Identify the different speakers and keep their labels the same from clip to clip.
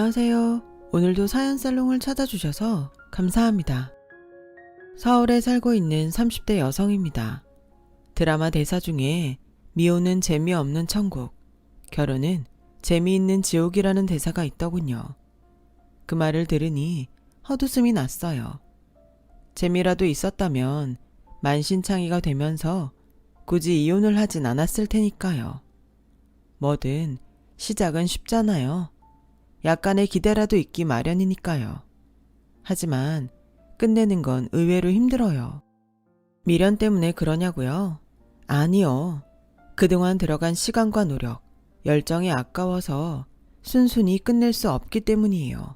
Speaker 1: 안녕하세요. 오늘도 사연살롱을 찾아주셔서 감사합니다. 서울에 살고 있는 30대 여성입니다. 드라마 대사 중에 미혼은 재미없는 천국, 결혼은 재미있는 지옥이라는 대사가 있더군요. 그 말을 들으니 헛웃음이 났어요. 재미라도 있었다면 만신창이가 되면서 굳이 이혼을 하진 않았을 테니까요. 뭐든 시작은 쉽잖아요. 약간의 기대라도 있기 마련이니까요. 하지만 끝내는 건 의외로 힘들어요. 미련 때문에 그러냐고요? 아니요. 그동안 들어간 시간과 노력, 열정이 아까워서 순순히 끝낼 수 없기 때문이에요.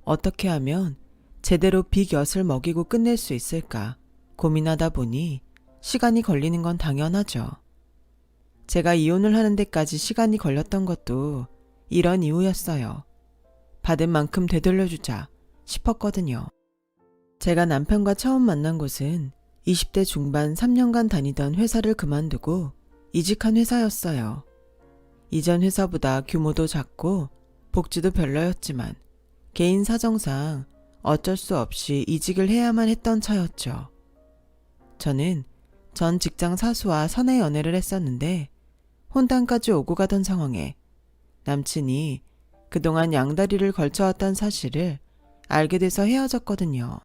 Speaker 1: 어떻게 하면 제대로 빅엿을 먹이고 끝낼 수 있을까 고민하다 보니 시간이 걸리는 건 당연하죠. 제가 이혼을 하는 데까지 시간이 걸렸던 것도 이런 이유였어요. 받은 만큼 되돌려주자 싶었거든요. 제가 남편과 처음 만난 곳은 20대 중반 3년간 다니던 회사를 그만두고 이직한 회사였어요. 이전 회사보다 규모도 작고 복지도 별로였지만 개인 사정상 어쩔 수 없이 이직을 해야만 했던 차였죠. 저는 전 직장 사수와 선의 연애를 했었는데 혼단까지 오고 가던 상황에 남친이 그동안 양다리를 걸쳐왔던 사실을 알게 돼서 헤어졌거든요.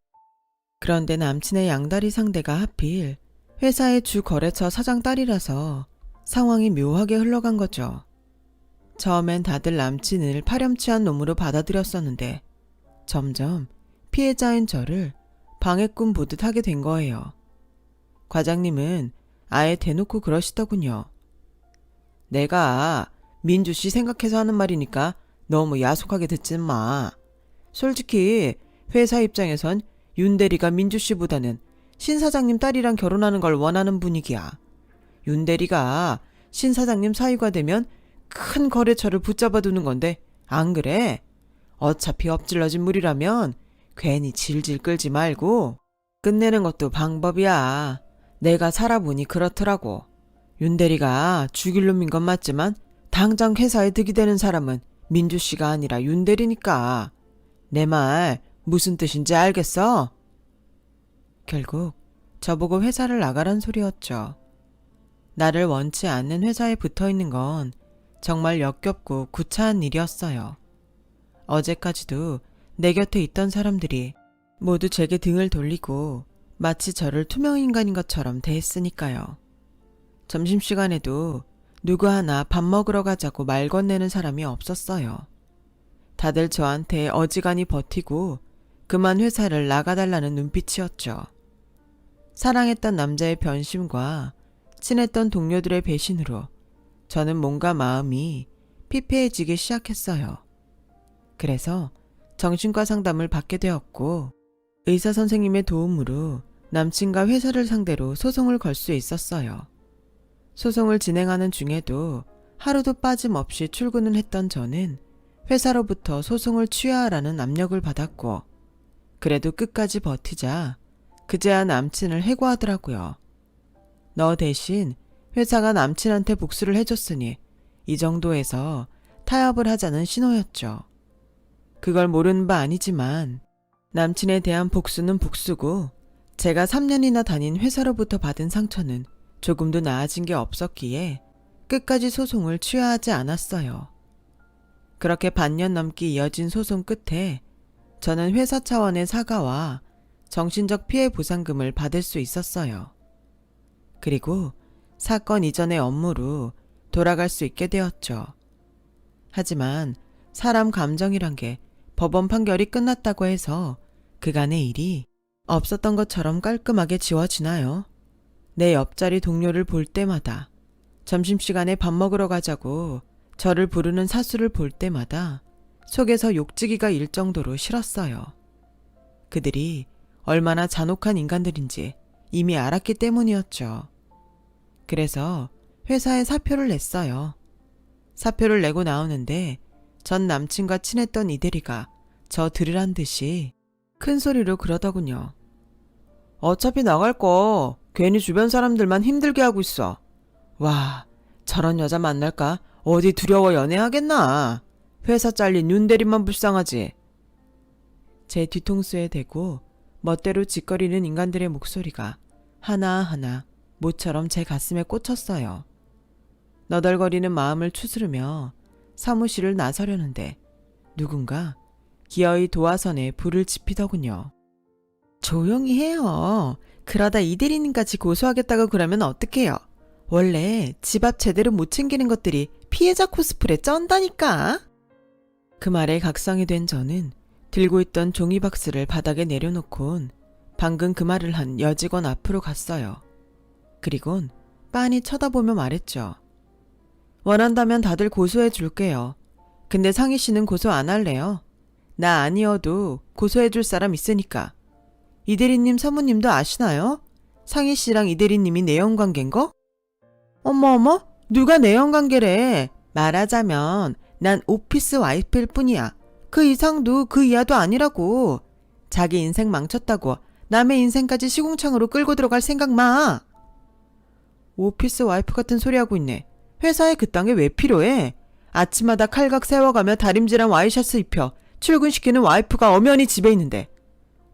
Speaker 1: 그런데 남친의 양다리 상대가 하필 회사의 주 거래처 사장 딸이라서 상황이 묘하게 흘러간 거죠. 처음엔 다들 남친을 파렴치한 놈으로 받아들였었는데 점점 피해자인 저를 방해꾼 보듯 하게 된 거예요. 과장님은 아예 대놓고 그러시더군요. 내가 민주 씨 생각해서 하는 말이니까 너무 야속하게 듣지 마. 솔직히 회사 입장에선 윤 대리가 민주 씨보다는 신 사장님 딸이랑 결혼하는 걸 원하는 분위기야. 윤 대리가 신 사장님 사위가 되면 큰 거래처를 붙잡아 두는 건데 안 그래? 어차피 엎질러진 물이라면 괜히 질질 끌지 말고 끝내는 것도 방법이야. 내가 살아보니 그렇더라고. 윤 대리가 죽일 놈인 건 맞지만 당장 회사에 득이 되는 사람은 민주 씨가 아니라 윤 대리니까. 내 말 무슨 뜻인지 알겠어? 결국 저보고 회사를 나가란 소리였죠. 나를 원치 않는 회사에 붙어있는 건 정말 역겹고 구차한 일이었어요. 어제까지도 내 곁에 있던 사람들이 모두 제게 등을 돌리고 마치 저를 투명인간인 것처럼 대했으니까요. 점심시간에도 누구 하나 밥 먹으러 가자고 말 건네는 사람이 없었어요. 다들 저한테 어지간히 버티고 그만 회사를 나가달라는 눈빛이었죠. 사랑했던 남자의 변심과 친했던 동료들의 배신으로 저는 몸과 마음이 피폐해지기 시작했어요. 그래서 정신과 상담을 받게 되었고 의사 선생님의 도움으로 남친과 회사를 상대로 소송을 걸 수 있었어요. 소송을 진행하는 중에도 하루도 빠짐없이 출근을 했던 저는 회사로부터 소송을 취하하라는 압력을 받았고 그래도 끝까지 버티자 그제야 남친을 해고하더라고요. 너 대신 회사가 남친한테 복수를 해줬으니 이 정도에서 타협을 하자는 신호였죠. 그걸 모르는 바 아니지만 남친에 대한 복수는 복수고 제가 3년이나 다닌 회사로부터 받은 상처는 조금도 나아진 게 없었기에 끝까지 소송을 취하하지 않았어요. 그렇게 반년 넘게 이어진 소송 끝에 저는 회사 차원의 사과와 정신적 피해 보상금을 받을 수 있었어요. 그리고 사건 이전의 업무로 돌아갈 수 있게 되었죠. 하지만 사람 감정이란 게 법원 판결이 끝났다고 해서 그간의 일이 없었던 것처럼 깔끔하게 지워지나요? 내 옆자리 동료를 볼 때마다 점심시간에 밥 먹으러 가자고 저를 부르는 사수를 볼 때마다 속에서 욕지기가 일 정도로 싫었어요. 그들이 얼마나 잔혹한 인간들인지 이미 알았기 때문이었죠. 그래서 회사에 사표를 냈어요. 사표를 내고 나오는데 전 남친과 친했던 이대리가 저 들으란 듯이 큰 소리로 그러더군요. 어차피 나갈 거 괜히 주변 사람들만 힘들게 하고 있어. 와, 저런 여자 만날까 어디 두려워 연애하겠나. 회사 잘린 윤대리만 불쌍하지. 제 뒤통수에 대고 멋대로 짓거리는 인간들의 목소리가 하나하나 모처럼 제 가슴에 꽂혔어요. 너덜거리는 마음을 추스르며 사무실을 나서려는데 누군가 기어이 도화선에 불을 지피더군요. 조용히 해요. 그러다 이 대리님까지 고소하겠다고 그러면 어떡해요. 원래 집 앞 제대로 못 챙기는 것들이 피해자 코스프레 쩐다니까. 그 말에 각성이 된 저는 들고 있던 종이박스를 바닥에 내려놓곤 방금 그 말을 한 여직원 앞으로 갔어요. 그리곤 빤히 쳐다보며 말했죠. 원한다면 다들 고소해 줄게요. 근데 상희 씨는 고소 안 할래요. 나 아니어도 고소해 줄 사람 있으니까. 이 대리님 사모님도 아시나요? 상희 씨랑 이 대리님이 내연관계인 거? 어머, 누가 내연관계래. 말하자면 난 오피스 와이프일 뿐이야. 그 이상도 그 이하도 아니라고. 자기 인생 망쳤다고 남의 인생까지 시궁창으로 끌고 들어갈 생각 마. 오피스 와이프 같은 소리 하고 있네. 회사에 그딴 게 왜 필요해? 아침마다 칼각 세워가며 다림질한 와이셔츠 입혀 출근시키는 와이프가 엄연히 집에 있는데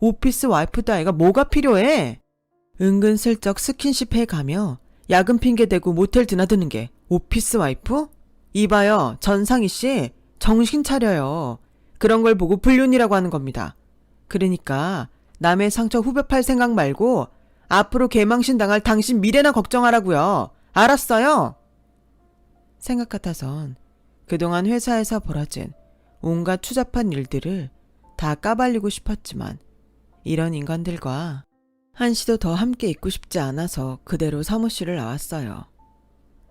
Speaker 1: 오피스 와이프 따위가 뭐가 필요해? 은근슬쩍 스킨십 해가며 야근 핑계 대고 모텔 드나드는 게 오피스 와이프? 이봐요, 전상희 씨, 정신 차려요. 그런 걸 보고 불륜이라고 하는 겁니다. 그러니까 남의 상처 후벼 팔 생각 말고 앞으로 개망신 당할 당신 미래나 걱정하라고요. 알았어요? 생각 같아선 그동안 회사에서 벌어진 온갖 추잡한 일들을 다 까발리고 싶었지만 이런 인간들과 한시도 더 함께 있고 싶지 않아서 그대로 사무실을 나왔어요.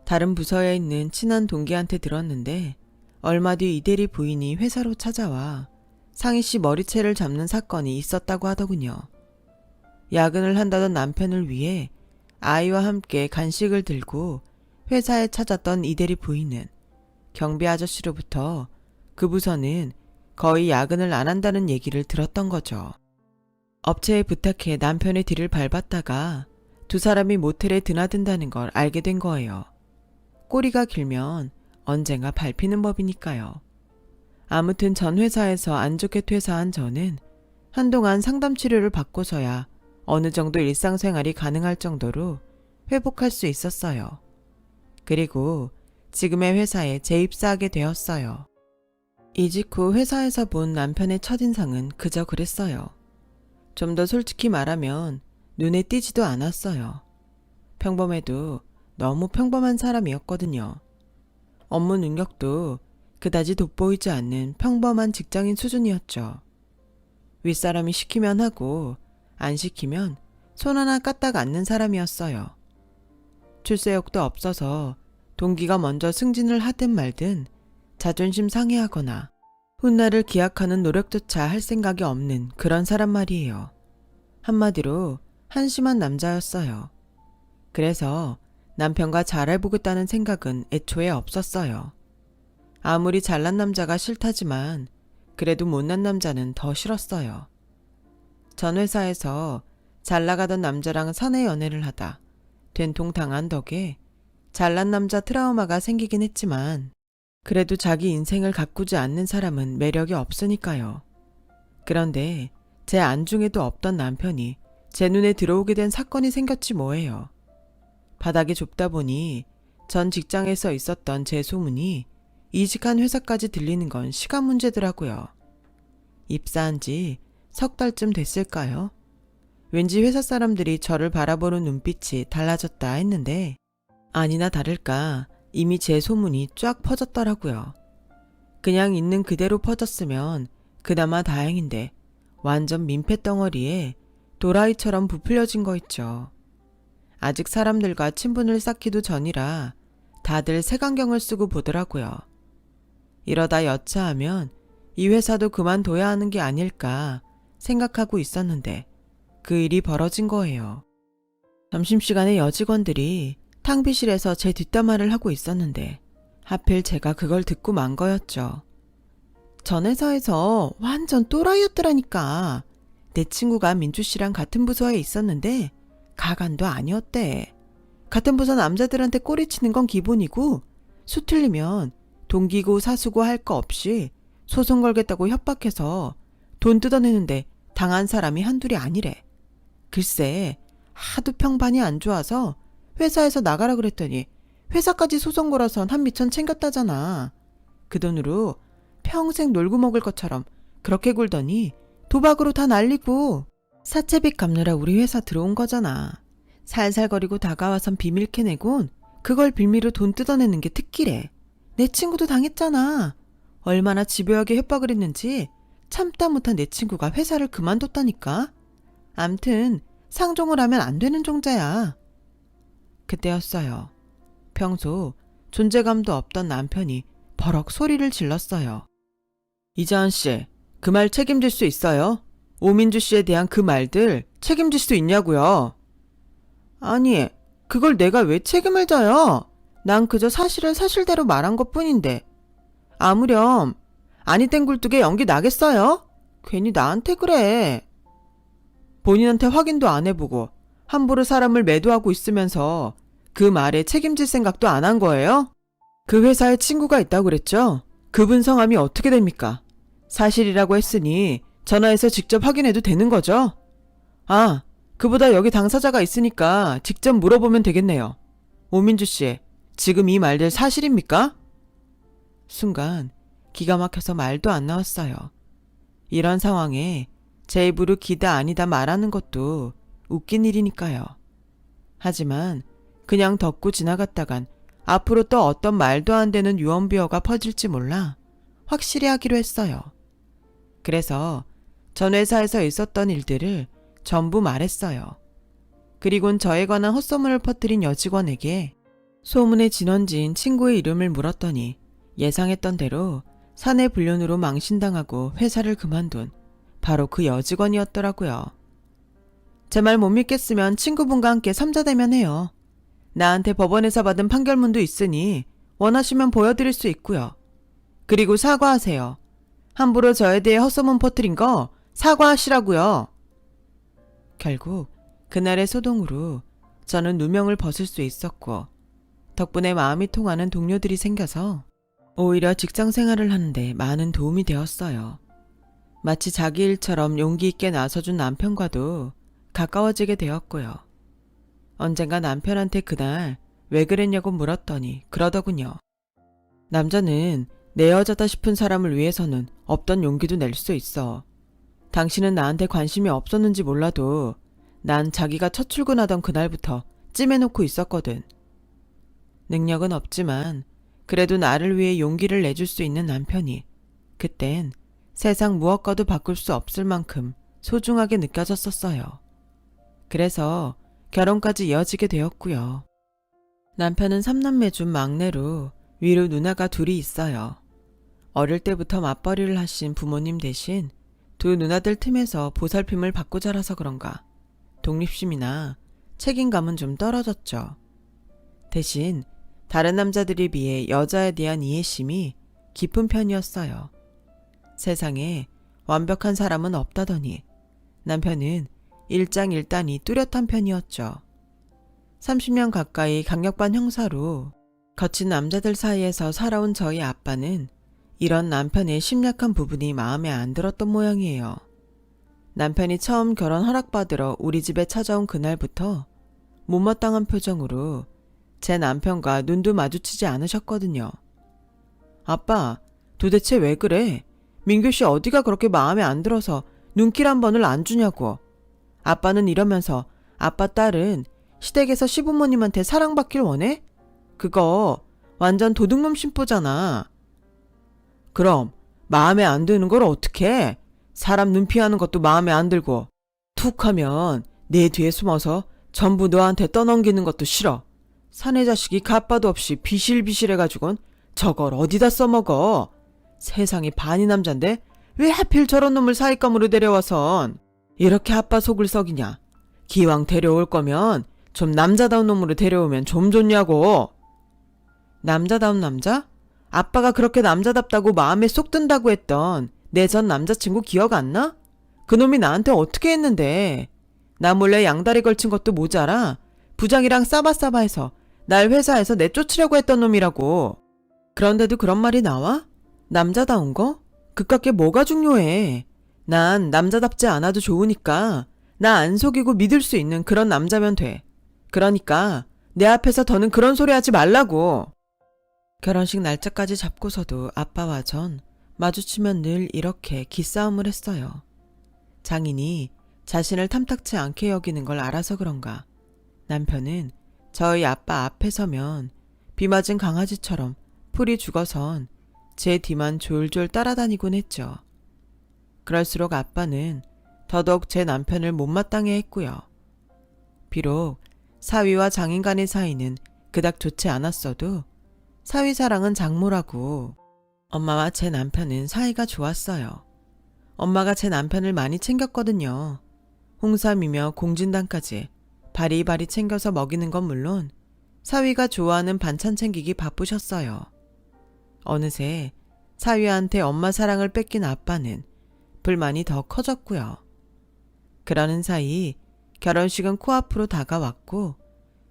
Speaker 1: 다른 부서에 있는 친한 동기한테 들었는데 얼마 뒤 이대리 부인이 회사로 찾아와 상희 씨 머리채를 잡는 사건이 있었다고 하더군요. 야근을 한다던 남편을 위해 아이와 함께 간식을 들고 회사에 찾았던 이대리 부인은 경비 아저씨로부터 그 부서는 거의 야근을 안 한다는 얘기를 들었던 거죠. 업체에 부탁해 남편의 뒤를 밟았다가 두 사람이 모텔에 드나든다는 걸 알게 된 거예요. 꼬리가 길면 언젠가 밟히는 법이니까요. 아무튼 전 회사에서 안 좋게 퇴사한 저는 한동안 상담 치료를 받고서야 어느 정도 일상생활이 가능할 정도로 회복할 수 있었어요. 그리고 지금의 회사에 재입사하게 되었어요. 이직 후 회사에서 본 남편의 첫인상은 그저 그랬어요. 좀 더 솔직히 말하면 눈에 띄지도 않았어요. 평범해도 너무 평범한 사람이었거든요. 업무 능력도 그다지 돋보이지 않는 평범한 직장인 수준이었죠. 윗사람이 시키면 하고 안 시키면 손 하나 까딱 않는 사람이었어요. 출세욕도 없어서 동기가 먼저 승진을 하든 말든 자존심 상해하거나 훗날을 기약하는 노력조차 할 생각이 없는 그런 사람 말이에요. 한마디로 한심한 남자였어요. 그래서 남편과 잘해보겠다는 생각은 애초에 없었어요. 아무리 잘난 남자가 싫다지만 그래도 못난 남자는 더 싫었어요. 전 회사에서 잘 나가던 남자랑 사내 연애를 하다 된통 당한 덕에 잘난 남자 트라우마가 생기긴 했지만 그래도 자기 인생을 가꾸지 않는 사람은 매력이 없으니까요. 그런데 제 안중에도 없던 남편이 제 눈에 들어오게 된 사건이 생겼지 뭐예요. 바닥이 좁다 보니 전 직장에서 있었던 제 소문이 이직한 회사까지 들리는 건 시간 문제더라고요. 입사한 지 석 달쯤 됐을까요? 왠지 회사 사람들이 저를 바라보는 눈빛이 달라졌다 했는데 아니나 다를까 이미 제 소문이 쫙 퍼졌더라고요. 그냥 있는 그대로 퍼졌으면 그나마 다행인데 완전 민폐덩어리에 도라이처럼 부풀려진 거 있죠. 아직 사람들과 친분을 쌓기도 전이라 다들 색안경을 쓰고 보더라고요. 이러다 여차하면 이 회사도 그만둬야 하는 게 아닐까 생각하고 있었는데 그 일이 벌어진 거예요. 점심시간에 여직원들이 탕비실에서 제 뒷담화를 하고 있었는데 하필 제가 그걸 듣고 만 거였죠. 전 회사에서 완전 또라이였더라니까. 내 친구가 민주씨랑 같은 부서에 있었는데 가관도 아니었대. 같은 부서 남자들한테 꼬리치는 건 기본이고 수 틀리면 동기고 사수고 할 거 없이 소송 걸겠다고 협박해서 돈 뜯어내는데 당한 사람이 한둘이 아니래. 글쎄, 하도 평판이 안 좋아서 회사에서 나가라 그랬더니 회사까지 소송 걸어선 한 미천 챙겼다잖아. 그 돈으로 평생 놀고 먹을 것처럼 그렇게 굴더니 도박으로 다 날리고 사채빚 갚느라 우리 회사 들어온 거잖아. 살살거리고 다가와선 비밀 캐내곤 그걸 빌미로 돈 뜯어내는 게 특기래. 내 친구도 당했잖아. 얼마나 집요하게 협박을 했는지 참다 못한 내 친구가 회사를 그만뒀다니까. 암튼 상종을 하면 안 되는 종자야. 그때였어요. 평소 존재감도 없던 남편이 버럭 소리를 질렀어요. 이자은 씨, 그 말 책임질 수 있어요? 오민주 씨에 대한 그 말들 책임질 수 있냐고요? 아니, 그걸 내가 왜 책임을 져요? 난 그저 사실을 사실대로 말한 것뿐인데. 아무렴 아니 땐 굴뚝에 연기 나겠어요? 괜히 나한테 그래. 본인한테 확인도 안 해보고 함부로 사람을 매도하고 있으면서 그 말에 책임질 생각도 안 한 거예요? 그 회사에 친구가 있다고 그랬죠? 그분 성함이 어떻게 됩니까? 사실이라고 했으니 전화해서 직접 확인해도 되는 거죠? 아, 그보다 여기 당사자가 있으니까 직접 물어보면 되겠네요. 오민주 씨, 지금 이 말들 사실입니까? 순간 기가 막혀서 말도 안 나왔어요. 이런 상황에 제 입으로 기다 아니다 말하는 것도 웃긴 일이니까요. 하지만 그냥 덮고 지나갔다간 앞으로 또 어떤 말도 안 되는 유언비어가 퍼질지 몰라 확실히 하기로 했어요. 그래서 전 회사에서 있었던 일들을 전부 말했어요. 그리곤 저에 관한 헛소문을 퍼뜨린 여직원에게 소문의 진원지인 친구의 이름을 물었더니 예상했던 대로 사내 불륜으로 망신당하고 회사를 그만둔 바로 그 여직원이었더라고요. 제 말 못 믿겠으면 친구분과 함께 삼자대면해요. 나한테 법원에서 받은 판결문도 있으니 원하시면 보여드릴 수 있고요. 그리고 사과하세요. 함부로 저에 대해 헛소문 퍼뜨린 거 사과하시라고요. 결국 그날의 소동으로 저는 누명을 벗을 수 있었고 덕분에 마음이 통하는 동료들이 생겨서 오히려 직장 생활을 하는데 많은 도움이 되었어요. 마치 자기 일처럼 용기 있게 나서준 남편과도 가까워지게 되었고요. 언젠가 남편한테 그날 왜 그랬냐고 물었더니 그러더군요. 남자는 내 여자다 싶은 사람을 위해서는 없던 용기도 낼 수 있어. 당신은 나한테 관심이 없었는지 몰라도 난 자기가 첫 출근하던 그날부터 찜해놓고 있었거든. 능력은 없지만 그래도 나를 위해 용기를 내줄 수 있는 남편이 그땐 세상 무엇과도 바꿀 수 없을 만큼 소중하게 느껴졌었어요. 그래서 결혼까지 이어지게 되었고요. 남편은 3남매 중 막내로 위로 누나가 둘이 있어요. 어릴 때부터 맞벌이를 하신 부모님 대신 두 누나들 틈에서 보살핌을 받고 자라서 그런가 독립심이나 책임감은 좀 떨어졌죠. 대신 다른 남자들에 비해 여자에 대한 이해심이 깊은 편이었어요. 세상에 완벽한 사람은 없다더니 남편은 일장일단이 뚜렷한 편이었죠. 30년 가까이 강력반 형사로 거친 남자들 사이에서 살아온 저희 아빠는 이런 남편의 심약한 부분이 마음에 안 들었던 모양이에요. 남편이 처음 결혼 허락받으러 우리 집에 찾아온 그날부터 못마땅한 표정으로 제 남편과 눈도 마주치지 않으셨거든요. 아빠, 도대체 왜 그래? 민규 씨 어디가 그렇게 마음에 안 들어서 눈길 한 번을 안 주냐고. 아빠는 이러면서 아빠 딸은 시댁에서 시부모님한테 사랑받길 원해? 그거 완전 도둑놈 심보잖아. 그럼 마음에 안 드는 걸 어떡해? 사람 눈 피하는 것도 마음에 안 들고 툭 하면 내 뒤에 숨어서 전부 너한테 떠넘기는 것도 싫어. 사내 자식이 갓바도 없이 비실비실해가지고는 저걸 어디다 써먹어. 세상에 반이 남잔데 왜 하필 저런 놈을 사윗감으로 데려와선 이렇게 아빠 속을 썩이냐. 기왕 데려올 거면 좀 남자다운 놈으로 데려오면 좀 좋냐고. 남자다운 남자? 아빠가 그렇게 남자답다고 마음에 쏙 든다고 했던 내 전 남자친구 기억 안 나? 그놈이 나한테 어떻게 했는데. 나 몰래 양다리 걸친 것도 모자라 부장이랑 싸바싸바해서 날 회사에서 내쫓으려고 했던 놈이라고. 그런데도 그런 말이 나와? 남자다운 거? 그깟 게 뭐가 중요해? 난 남자답지 않아도 좋으니까 나 안 속이고 믿을 수 있는 그런 남자면 돼. 그러니까 내 앞에서 더는 그런 소리 하지 말라고. 결혼식 날짜까지 잡고서도 아빠와 전 마주치면 늘 이렇게 기싸움을 했어요. 장인이 자신을 탐탁치 않게 여기는 걸 알아서 그런가. 남편은 저희 아빠 앞에 서면 비 맞은 강아지처럼 풀이 죽어선 제 뒤만 졸졸 따라다니곤 했죠. 그럴수록 아빠는 더더욱 제 남편을 못마땅해 했고요. 비록 사위와 장인 간의 사이는 그닥 좋지 않았어도 사위 사랑은 장모라고 엄마와 제 남편은 사이가 좋았어요. 엄마가 제 남편을 많이 챙겼거든요. 홍삼이며 공진단까지 바리바리 챙겨서 먹이는 건 물론 사위가 좋아하는 반찬 챙기기 바쁘셨어요. 어느새 사위한테 엄마 사랑을 뺏긴 아빠는 불만이 더 커졌고요. 그러는 사이 결혼식은 코앞으로 다가왔고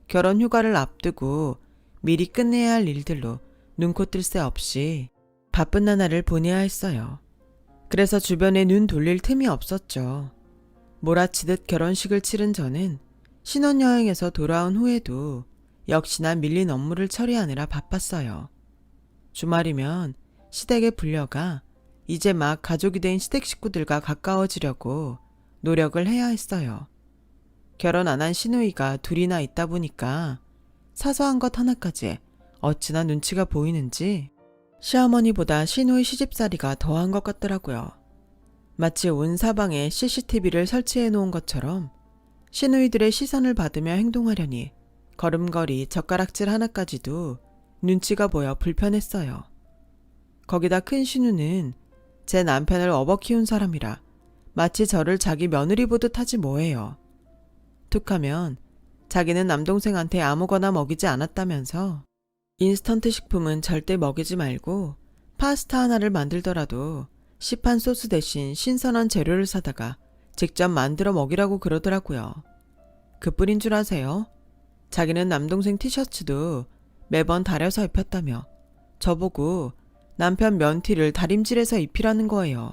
Speaker 1: 결혼 휴가를 앞두고 미리 끝내야 할 일들로 눈코 뜰 새 없이 바쁜 나날을 보내야 했어요. 그래서 주변에 눈 돌릴 틈이 없었죠. 몰아치듯 결혼식을 치른 저는 신혼여행에서 돌아온 후에도 역시나 밀린 업무를 처리하느라 바빴어요. 주말이면 시댁에 불려가 이제 막 가족이 된 시댁 식구들과 가까워지려고 노력을 해야 했어요. 결혼 안 한 시누이가 둘이나 있다 보니까 사소한 것 하나까지 어찌나 눈치가 보이는지 시어머니보다 시누이 시집살이가 더한 것 같더라고요. 마치 온 사방에 CCTV를 설치해 놓은 것처럼 시누이들의 시선을 받으며 행동하려니 걸음걸이 젓가락질 하나까지도 눈치가 보여 불편했어요. 거기다 큰 시누는 제 남편을 업어 키운 사람이라 마치 저를 자기 며느리 보듯 하지 뭐예요. 툭하면 자기는 남동생한테 아무거나 먹이지 않았다면서 인스턴트 식품은 절대 먹이지 말고 파스타 하나를 만들더라도 시판 소스 대신 신선한 재료를 사다가 직접 만들어 먹이라고 그러더라고요. 그뿐인 줄 아세요? 자기는 남동생 티셔츠도 매번 다려서 입혔다며 저보고 남편 면티를 다림질해서 입히라는 거예요.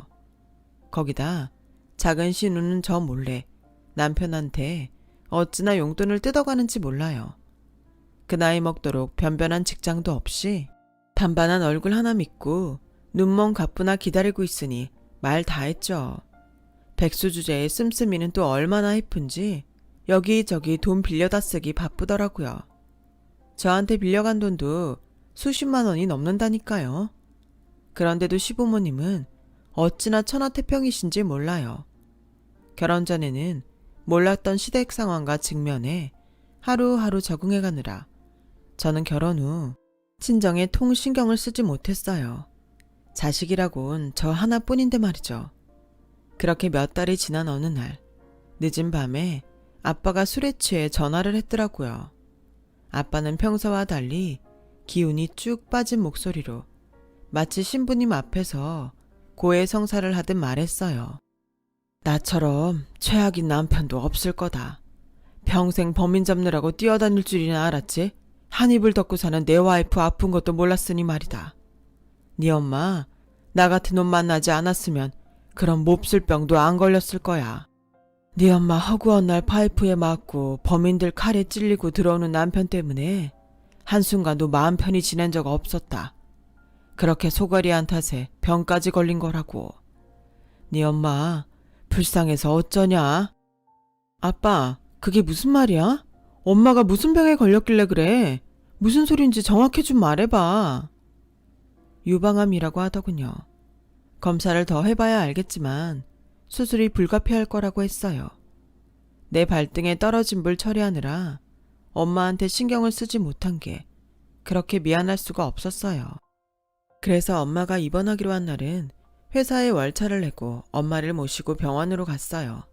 Speaker 1: 거기다 작은 신우는 저 몰래 남편한테 어찌나 용돈을 뜯어가는지 몰라요. 그 나이 먹도록 변변한 직장도 없이 단반한 얼굴 하나 믿고 눈먼 가쁘나 기다리고 있으니 말 다 했죠. 백수 주제에 씀씀이는 또 얼마나 해픈지 여기저기 돈 빌려다 쓰기 바쁘더라고요. 저한테 빌려간 돈도 수십만 원이 넘는다니까요. 그런데도 시부모님은 어찌나 천하태평이신지 몰라요. 결혼 전에는 몰랐던 시댁 상황과 직면에 하루하루 적응해가느라 저는 결혼 후 친정에 통 신경을 쓰지 못했어요. 자식이라곤 저 하나뿐인데 말이죠. 그렇게 몇 달이 지난 어느 날 늦은 밤에 아빠가 술에 취해 전화를 했더라고요. 아빠는 평소와 달리 기운이 쭉 빠진 목소리로 마치 신부님 앞에서 고해성사를 하듯 말했어요. 나처럼 최악인 남편도 없을 거다. 평생 범인 잡느라고 뛰어다닐 줄이나 알았지? 한 입을 덮고 사는 내 와이프 아픈 것도 몰랐으니 말이다. 네 엄마 나 같은 놈 만나지 않았으면 그런 몹쓸 병도 안 걸렸을 거야. 네 엄마 허구한 날 파이프에 맞고 범인들 칼에 찔리고 들어오는 남편 때문에 한순간도 마음 편히 지낸 적 없었다. 그렇게 소가리한 탓에 병까지 걸린 거라고. 네 엄마 불쌍해서 어쩌냐? 아빠, 그게 무슨 말이야? 엄마가 무슨 병에 걸렸길래 그래? 무슨 소린지 정확히 좀 말해봐. 유방암이라고 하더군요. 검사를 더 해봐야 알겠지만 수술이 불가피할 거라고 했어요. 내 발등에 떨어진 불 처리하느라 엄마한테 신경을 쓰지 못한 게 그렇게 미안할 수가 없었어요. 그래서 엄마가 입원하기로 한 날은 회사에 월차를 내고 엄마를 모시고 병원으로 갔어요.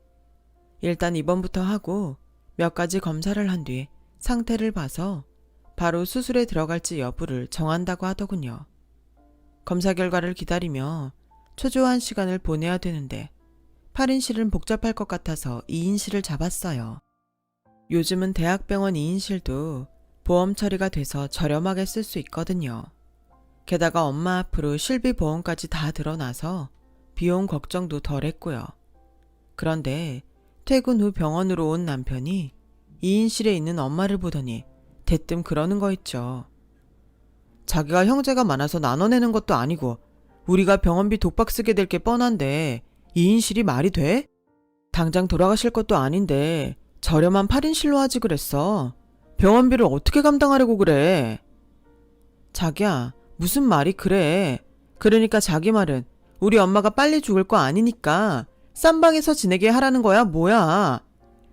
Speaker 1: 일단 입원부터 하고 몇 가지 검사를 한 뒤 상태를 봐서 바로 수술에 들어갈지 여부를 정한다고 하더군요. 검사 결과를 기다리며 초조한 시간을 보내야 되는데 8인실은 복잡할 것 같아서 2인실을 잡았어요. 요즘은 대학병원 2인실도 보험 처리가 돼서 저렴하게 쓸 수 있거든요. 게다가 엄마 앞으로 실비보험까지 다 드러나서 비용 걱정도 덜 했고요. 그런데 퇴근 후 병원으로 온 남편이 2인실에 있는 엄마를 보더니 대뜸 그러는 거 있죠. 자기가 형제가 많아서 나눠내는 것도 아니고 우리가 병원비 독박 쓰게 될 게 뻔한데 2인실이 말이 돼? 당장 돌아가실 것도 아닌데 저렴한 8인실로 하지 그랬어. 병원비를 어떻게 감당하려고 그래? 자기야, 무슨 말이 그래. 그러니까 자기 말은 우리 엄마가 빨리 죽을 거 아니니까 싼 방에서 지내게 하라는 거야, 뭐야.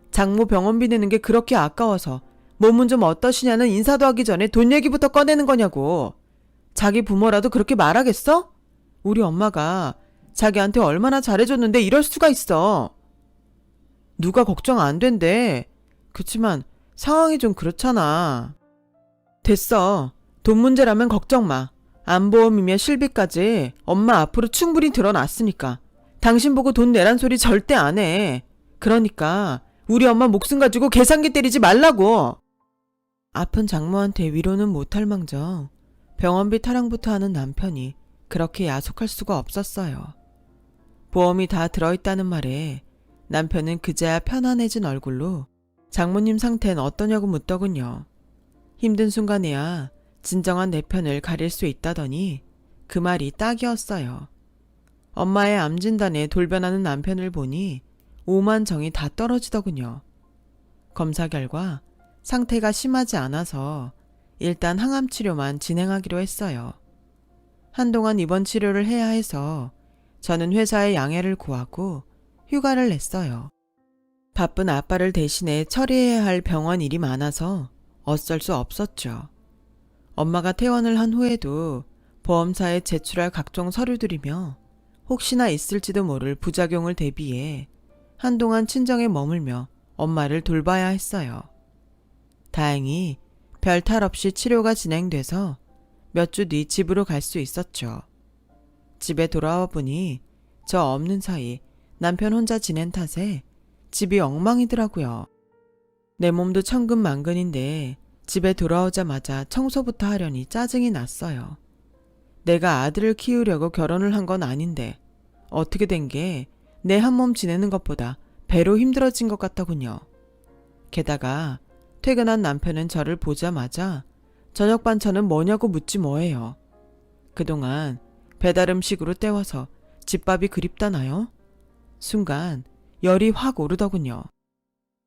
Speaker 1: 장모 병원비 내는 게 그렇게 아까워서 몸은 좀 어떠시냐는 인사도 하기 전에 돈 얘기부터 꺼내는 거냐고. 자기 부모라도 그렇게 말하겠어? 우리 엄마가 자기한테 얼마나 잘해줬는데 이럴 수가 있어. 누가 걱정 안 된대. 그치만 상황이 좀 그렇잖아. 됐어. 돈 문제라면 걱정 마. 안보험이며 실비까지 엄마 앞으로 충분히 드러났으니까 당신 보고 돈 내란 소리 절대 안 해. 그러니까 우리 엄마 목숨 가지고 계산기 때리지 말라고. 아픈 장모한테 위로는 못할 망정 병원비 타령부터 하는 남편이 그렇게 야속할 수가 없었어요. 보험이 다 들어있다는 말에 남편은 그제야 편안해진 얼굴로 장모님 상태는 어떠냐고 묻더군요. 힘든 순간에야 진정한 내 편을 가릴 수 있다더니 그 말이 딱이었어요. 엄마의 암 진단에 돌변하는 남편을 보니 오만 정이 다 떨어지더군요. 검사 결과 상태가 심하지 않아서 일단 항암 치료만 진행하기로 했어요. 한동안 입원 치료를 해야 해서 저는 회사에 양해를 구하고 휴가를 냈어요. 바쁜 아빠를 대신해 처리해야 할 병원 일이 많아서 어쩔 수 없었죠. 엄마가 퇴원을 한 후에도 보험사에 제출할 각종 서류들이며 혹시나 있을지도 모를 부작용을 대비해 한동안 친정에 머물며 엄마를 돌봐야 했어요. 다행히 별 탈 없이 치료가 진행돼서 몇 주 뒤 집으로 갈 수 있었죠. 집에 돌아와 보니 저 없는 사이 남편 혼자 지낸 탓에 집이 엉망이더라고요. 내 몸도 천근만근인데 집에 돌아오자마자 청소부터 하려니 짜증이 났어요. 내가 아들을 키우려고 결혼을 한 건 아닌데 어떻게 된 게 내 한 몸 지내는 것보다 배로 힘들어진 것 같더군요. 게다가 퇴근한 남편은 저를 보자마자 저녁 반찬은 뭐냐고 묻지 뭐해요. 그동안 배달 음식으로 때워서 집밥이 그립다나요? 순간 열이 확 오르더군요.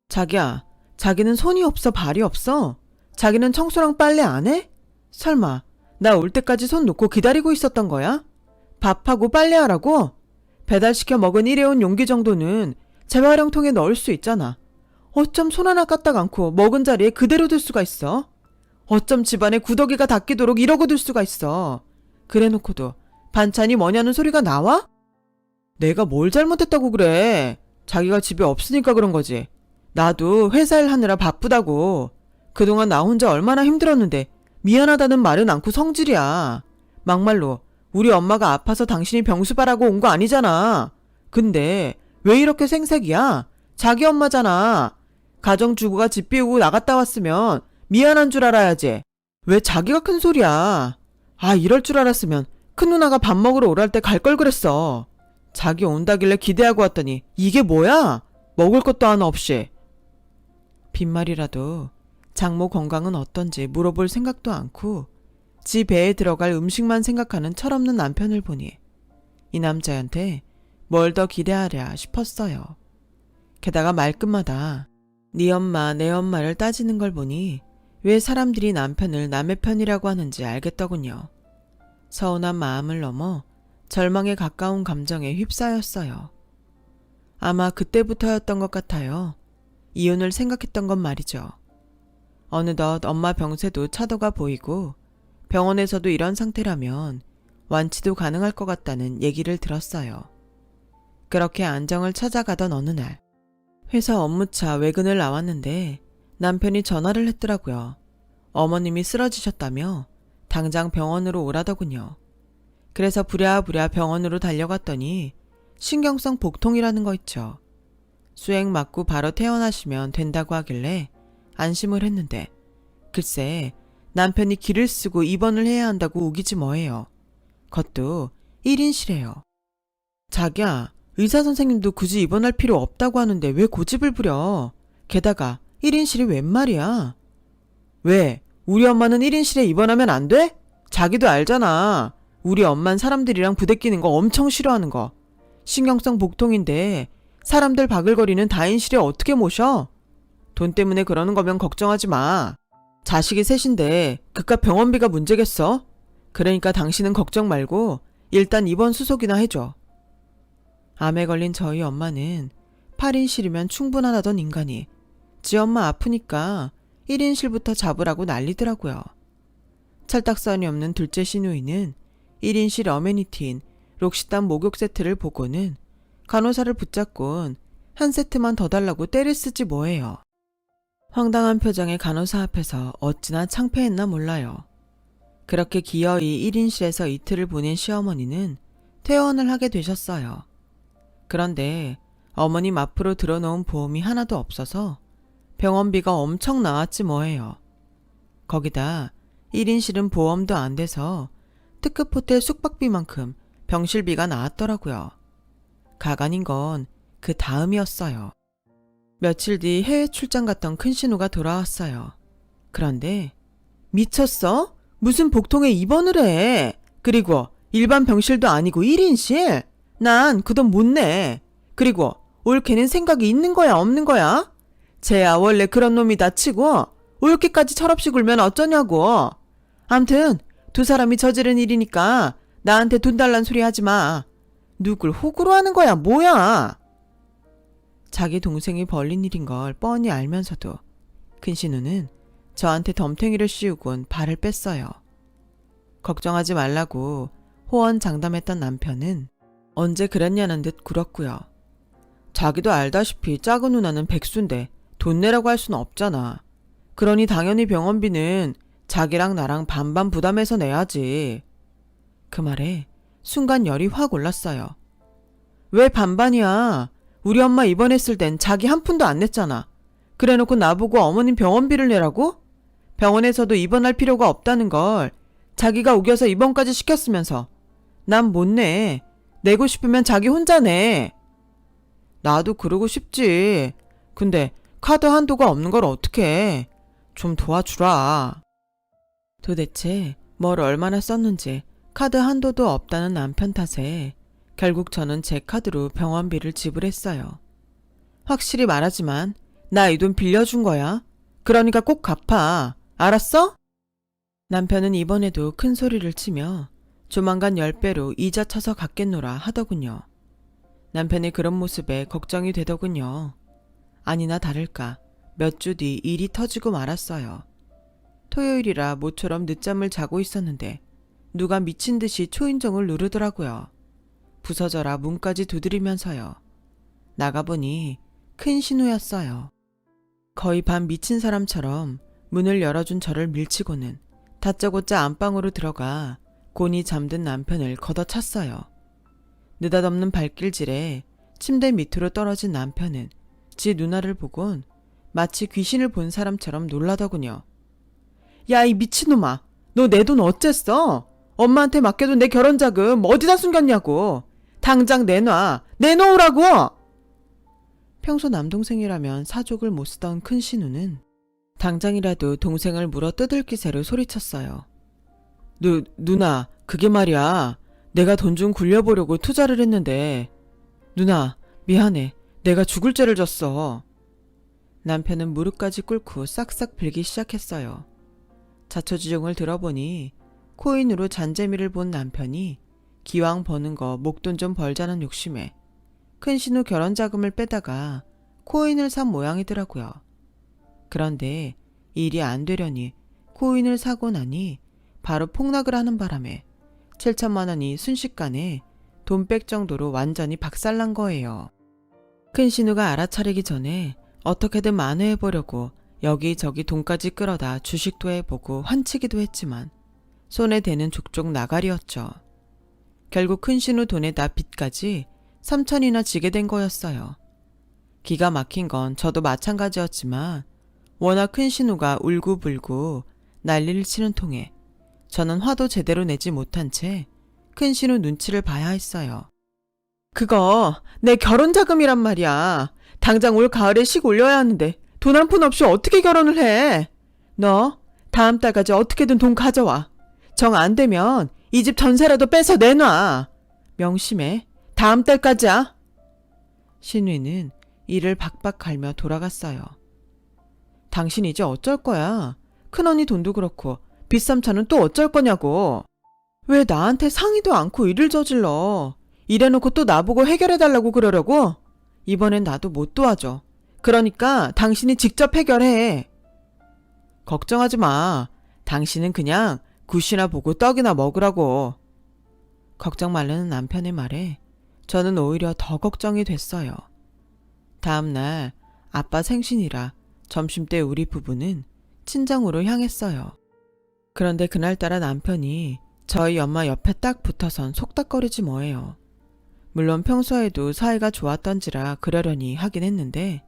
Speaker 1: 자기야, 자기는 손이 없어 발이 없어? 자기는 청소랑 빨래 안 해? 설마 나 올 때까지 손 놓고 기다리고 있었던 거야? 밥하고 빨래하라고? 배달시켜 먹은 일회용 용기 정도는 재활용통에 넣을 수 있잖아. 어쩜 손 하나 까딱 않고 먹은 자리에 그대로 둘 수가 있어? 어쩜 집안에 구더기가 닦이도록 이러고 둘 수가 있어? 그래놓고도 반찬이 뭐냐는 소리가 나와? 내가 뭘 잘못했다고 그래? 자기가 집에 없으니까 그런 거지. 나도 회사 일 하느라 바쁘다고. 그동안 나 혼자 얼마나 힘들었는데 미안하다는 말은 않고 성질이야. 막말로 우리 엄마가 아파서 당신이 병수바라고 온 거 아니잖아. 근데 왜 이렇게 생색이야? 자기 엄마잖아. 가정주부가 집 비우고 나갔다 왔으면 미안한 줄 알아야지. 왜 자기가 큰 소리야. 아, 이럴 줄 알았으면 큰 누나가 밥 먹으러 오랄 때 갈 걸 그랬어. 자기 온다길래 기대하고 왔더니 이게 뭐야? 먹을 것도 하나 없이. 빈말이라도 장모 건강은 어떤지 물어볼 생각도 않고 지 배에 들어갈 음식만 생각하는 철없는 남편을 보니 이 남자한테 뭘 더 기대하랴 싶었어요. 게다가 말끝마다 네 엄마 내 엄마를 따지는 걸 보니 왜 사람들이 남편을 남의 편이라고 하는지 알겠더군요. 서운한 마음을 넘어 절망에 가까운 감정에 휩싸였어요. 아마 그때부터였던 것 같아요. 이혼을 생각했던 건 말이죠. 어느덧 엄마 병세도 차도가 보이고 병원에서도 이런 상태라면 완치도 가능할 것 같다는 얘기를 들었어요. 그렇게 안정을 찾아가던 어느 날 회사 업무차 외근을 나왔는데 남편이 전화를 했더라고요. 어머님이 쓰러지셨다며 당장 병원으로 오라더군요. 그래서 부랴부랴 병원으로 달려갔더니 신경성 복통이라는 거 있죠. 수액 맞고 바로 퇴원하시면 된다고 하길래 안심을 했는데 글쎄 남편이 기를 쓰고 입원을 해야 한다고 우기지 뭐예요. 그것도 1인실에요. 자기야, 의사 선생님도 굳이 입원할 필요 없다고 하는데 왜 고집을 부려? 게다가 1인실이 웬 말이야? 왜? 우리 엄마는 1인실에 입원하면 안 돼? 자기도 알잖아. 우리 엄만 사람들이랑 부대끼는 거 엄청 싫어하는 거. 신경성 복통인데 사람들 바글거리는 다인실에 어떻게 모셔? 돈 때문에 그러는 거면 걱정하지 마. 자식이 셋인데 그깟 병원비가 문제겠어? 그러니까 당신은 걱정 말고 일단 입원 수속이나 해줘. 암에 걸린 저희 엄마는 8인실이면 충분하다던 인간이 지 엄마 아프니까 1인실부터 잡으라고 난리더라고요. 찰떡선이 없는 둘째 시누이는 1인실 어메니티인 록시단 목욕 세트를 보고는 간호사를 붙잡곤 한 세트만 더 달라고 떼를 쓰지 뭐예요. 황당한 표정의 간호사 앞에서 어찌나 창피했나 몰라요. 그렇게 기어이 1인실에서 이틀을 보낸 시어머니는 퇴원을 하게 되셨어요. 그런데 어머님 앞으로 들어놓은 보험이 하나도 없어서 병원비가 엄청 나왔지 뭐예요. 거기다 1인실은 보험도 안 돼서 특급 호텔 숙박비만큼 병실비가 나왔더라고요. 가관인 건 그 다음이었어요. 며칠 뒤 해외 출장 갔던 큰 신우가 돌아왔어요. 그런데 미쳤어? 무슨 복통에 입원을 해? 그리고 일반 병실도 아니고 1인실? 난 그 돈 못 내. 그리고 올케는 생각이 있는 거야 없는 거야? 쟤야 원래 그런 놈이다 치고 올케까지 철없이 굴면 어쩌냐고. 암튼 두 사람이 저지른 일이니까 나한테 돈 달란 소리 하지 마. 누굴 호구로 하는 거야 뭐야? 자기 동생이 벌린 일인 걸 뻔히 알면서도 큰 신우는 저한테 덤탱이를 씌우곤 발을 뺐어요. 걱정하지 말라고 호언장담했던 남편은 언제 그랬냐는 듯 굴었고요. 자기도 알다시피 작은 누나는 백수인데 돈 내라고 할 수는 없잖아. 그러니 당연히 병원비는 자기랑 나랑 반반 부담해서 내야지. 그 말에 순간 열이 확 올랐어요. 왜 반반이야? 우리 엄마 입원했을 땐 자기 한 푼도 안 냈잖아. 그래놓고 나보고 어머님 병원비를 내라고? 병원에서도 입원할 필요가 없다는 걸 자기가 우겨서 입원까지 시켰으면서 난 못 내. 내고 싶으면 자기 혼자 내. 나도 그러고 싶지. 근데 카드 한도가 없는 걸 어떡해. 좀 도와주라. 도대체 뭘 얼마나 썼는지 카드 한도도 없다는 남편 탓에 결국 저는 제 카드로 병원비를 지불했어요. 확실히 말하지만 나 이 돈 빌려준 거야. 그러니까 꼭 갚아. 알았어? 남편은 이번에도 큰 소리를 치며 조만간 10배로 이자 쳐서 갚겠노라 하더군요. 남편의 그런 모습에 걱정이 되더군요. 아니나 다를까 몇 주 뒤 일이 터지고 말았어요. 토요일이라 모처럼 늦잠을 자고 있었는데 누가 미친 듯이 초인종을 누르더라고요. 부서져라 문까지 두드리면서요. 나가보니 큰 신우였어요. 거의 반 미친 사람처럼 문을 열어준 저를 밀치고는 다짜고짜 안방으로 들어가 곤히 잠든 남편을 걷어찼어요. 느닷없는 발길질에 침대 밑으로 떨어진 남편은 지 누나를 보곤 마치 귀신을 본 사람처럼 놀라더군요. 야, 이 미친놈아, 너 내 돈 어쨌어? 엄마한테 맡겨둔 내 결혼자금 어디다 숨겼냐고. 당장 내놔. 내놓으라고. 평소 남동생이라면 사족을 못 쓰던 큰 신우는 당장이라도 동생을 물어 뜯을 기세로 소리쳤어요. 누나, 그게 말이야. 내가 돈 좀 굴려보려고 투자를 했는데. 누나, 미안해. 내가 죽을 죄를 졌어. 남편은 무릎까지 꿇고 싹싹 빌기 시작했어요. 자초지종을 들어보니 코인으로 잔재미를 본 남편이 기왕 버는 거 목돈 좀 벌자는 욕심에 큰 신우 결혼 자금을 빼다가 코인을 산 모양이더라고요. 그런데 일이 안 되려니 코인을 사고 나니 바로 폭락을 하는 바람에 7천만 원이 순식간에 돈 뺄 정도로 완전히 박살난 거예요. 큰 신우가 알아차리기 전에 어떻게든 만회해보려고 여기저기 돈까지 끌어다 주식도 해보고 환치기도 했지만 손에 대는 족족 나가리였죠. 결국 큰 신우 돈에다 빚까지 3천이나 지게 된 거였어요. 기가 막힌 건 저도 마찬가지였지만 워낙 큰 신우가 울고불고 난리를 치는 통에 저는 화도 제대로 내지 못한 채 큰 신우 눈치를 봐야 했어요. 그거 내 결혼 자금이란 말이야. 당장 올 가을에 식 올려야 하는데 돈 한 푼 없이 어떻게 결혼을 해? 너 다음 달까지 어떻게든 돈 가져와. 정 안 되면 이 집 전세라도 빼서 내놔. 명심해. 다음 달까지야. 신우는 이를 박박 갈며 돌아갔어요. 당신 이제 어쩔 거야? 큰언니 돈도 그렇고 빚삼차는 또 어쩔 거냐고. 왜 나한테 상의도 않고 일을 저질러. 이래놓고 또 나보고 해결해달라고 그러려고? 이번엔 나도 못 도와줘. 그러니까 당신이 직접 해결해. 걱정하지 마. 당신은 그냥 굿이나 보고 떡이나 먹으라고. 걱정 말라는 남편의 말에 저는 오히려 더 걱정이 됐어요. 다음 날 아빠 생신이라 점심때 우리 부부는 친정으로 향했어요. 그런데 그날따라 남편이 저희 엄마 옆에 딱 붙어선 속닥거리지 뭐예요. 물론 평소에도 사이가 좋았던지라 그러려니 하긴 했는데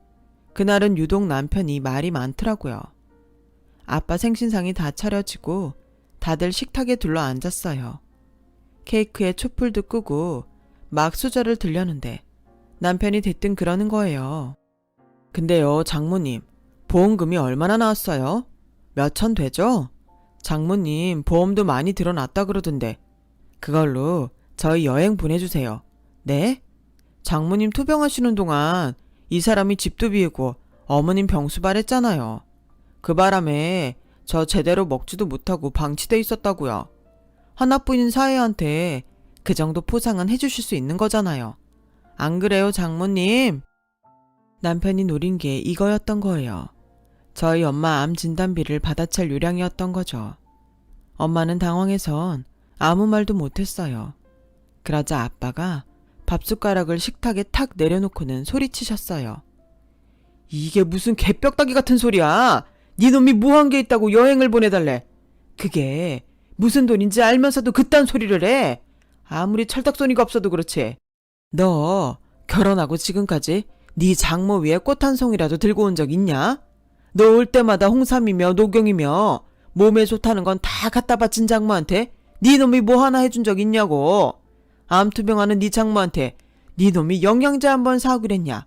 Speaker 1: 그날은 유독 남편이 말이 많더라고요. 아빠 생신상이 다 차려지고 다들 식탁에 둘러 앉았어요. 케이크에 촛불도 끄고 막 수저를 들려는데 남편이 대뜸 그러는 거예요. 근데요, 장모님, 보험금이 얼마나 나왔어요? 몇천 되죠? 장모님, 보험도 많이 들어놨다 그러던데 그걸로 저희 여행 보내주세요. 네? 장모님 투병하시는 동안 이 사람이 집도 비우고 어머님 병수발했잖아요. 그 바람에 저 제대로 먹지도 못하고 방치돼 있었다고요. 하나뿐인 사위한테 그 정도 포상은 해주실 수 있는 거잖아요. 안 그래요, 장모님? 남편이 노린 게 이거였던 거예요. 저희 엄마 암 진단비를 받아찰 요량이었던 거죠. 엄마는 당황해선 아무 말도 못했어요. 그러자 아빠가 밥숟가락을 식탁에 탁 내려놓고는 소리치셨어요. 이게 무슨 개벽다기 같은 소리야. 네 놈이 뭐 한 게 있다고 여행을 보내달래. 그게 무슨 돈인지 알면서도 그딴 소리를 해. 아무리 철딱소니가 없어도 그렇지. 너 결혼하고 지금까지 네 장모 위에 꽃 한 송이라도 들고 온 적 있냐? 너 올 때마다 홍삼이며 녹용이며 몸에 좋다는 건 다 갖다 바친 장모한테 네 놈이 뭐 하나 해준 적 있냐고. 암투병하는 네 장모한테 네 놈이 영양제 한번 사오기랬냐?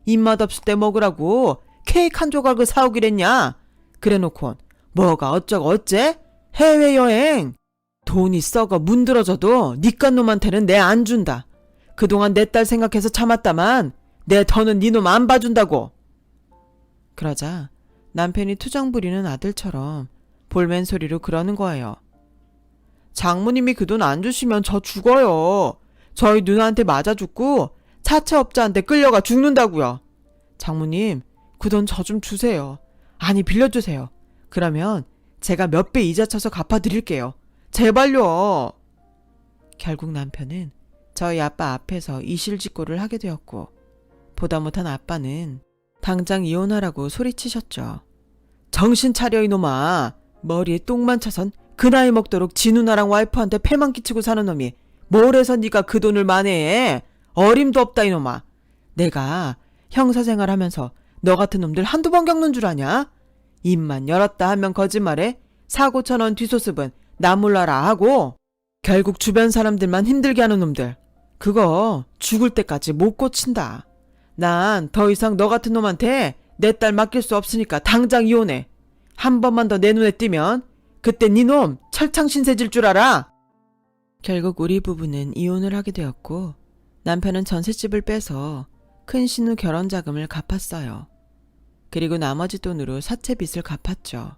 Speaker 1: 입맛 없을 때 먹으라고 케이크 한 조각을 사오기랬냐? 그래놓곤 뭐가 어쩌고 어째? 해외여행! 돈이 썩어 문드러져도 니깟 놈한테는 내 안 준다. 그동안 내 딸 생각해서 참았다만 내 더는 네 놈 안 봐준다고. 그러자 남편이 투정 부리는 아들처럼 볼멘 소리로 그러는 거예요. 장모님이 그 돈 안 주시면 저 죽어요. 저희 누나한테 맞아 죽고 차차업자한테 끌려가 죽는다고요. 장모님, 그 돈 저 좀 주세요. 아니, 빌려주세요. 그러면 제가 몇 배 이자 쳐서 갚아드릴게요. 제발요. 결국 남편은 저희 아빠 앞에서 이실직고를 하게 되었고 보다 못한 아빠는 당장 이혼하라고 소리치셨죠. 정신 차려 이놈아. 머리에 똥만 차선 그 나이 먹도록 지 누나랑 와이프한테 패만 끼치고 사는 놈이 뭘 해서 네가 그 돈을 만회해. 어림도 없다 이놈아. 내가 형사생활하면서 너 같은 놈들 한두 번 겪는 줄 아냐? 입만 열었다 하면 거짓말해. 사고 쳐놓은 뒷소습은 나 몰라라 하고 결국 주변 사람들만 힘들게 하는 놈들 그거 죽을 때까지 못 고친다. 난 더 이상 너 같은 놈한테 내 딸 맡길 수 없으니까 당장 이혼해. 한 번만 더 내 눈에 띄면 그때 네 놈 철창 신세질 줄 알아. 결국 우리 부부는 이혼을 하게 되었고 남편은 전셋집을 빼서 큰 신우 결혼 자금을 갚았어요. 그리고 나머지 돈으로 사채 빚을 갚았죠.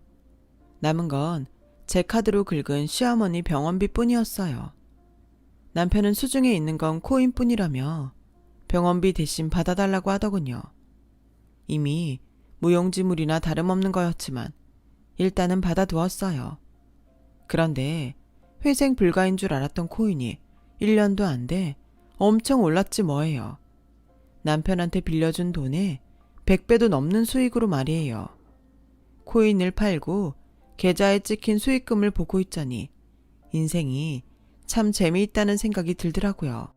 Speaker 1: 남은 건 제 카드로 긁은 시어머니 병원비 뿐이었어요. 남편은 수중에 있는 건 코인뿐이라며 병원비 대신 받아달라고 하더군요. 이미 무용지물이나 다름없는 거였지만 일단은 받아두었어요. 그런데 회생 불가인 줄 알았던 코인이 1년도 안 돼 엄청 올랐지 뭐예요. 남편한테 빌려준 돈에 100배도 넘는 수익으로 말이에요. 코인을 팔고 계좌에 찍힌 수익금을 보고 있자니 인생이 참 재미있다는 생각이 들더라고요.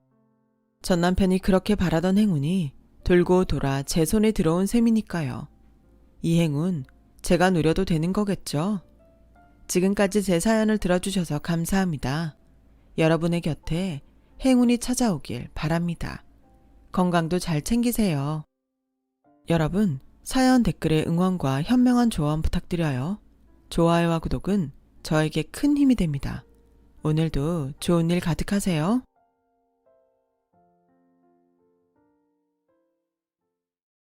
Speaker 1: 전 남편이 그렇게 바라던 행운이 돌고 돌아 제 손에 들어온 셈이니까요. 이 행운 제가 누려도 되는 거겠죠? 지금까지 제 사연을 들어주셔서 감사합니다. 여러분의 곁에 행운이 찾아오길 바랍니다. 건강도 잘 챙기세요. 여러분, 사연 댓글에 응원과 현명한 조언 부탁드려요. 좋아요와 구독은 저에게 큰 힘이 됩니다. 오늘도 좋은 일 가득하세요.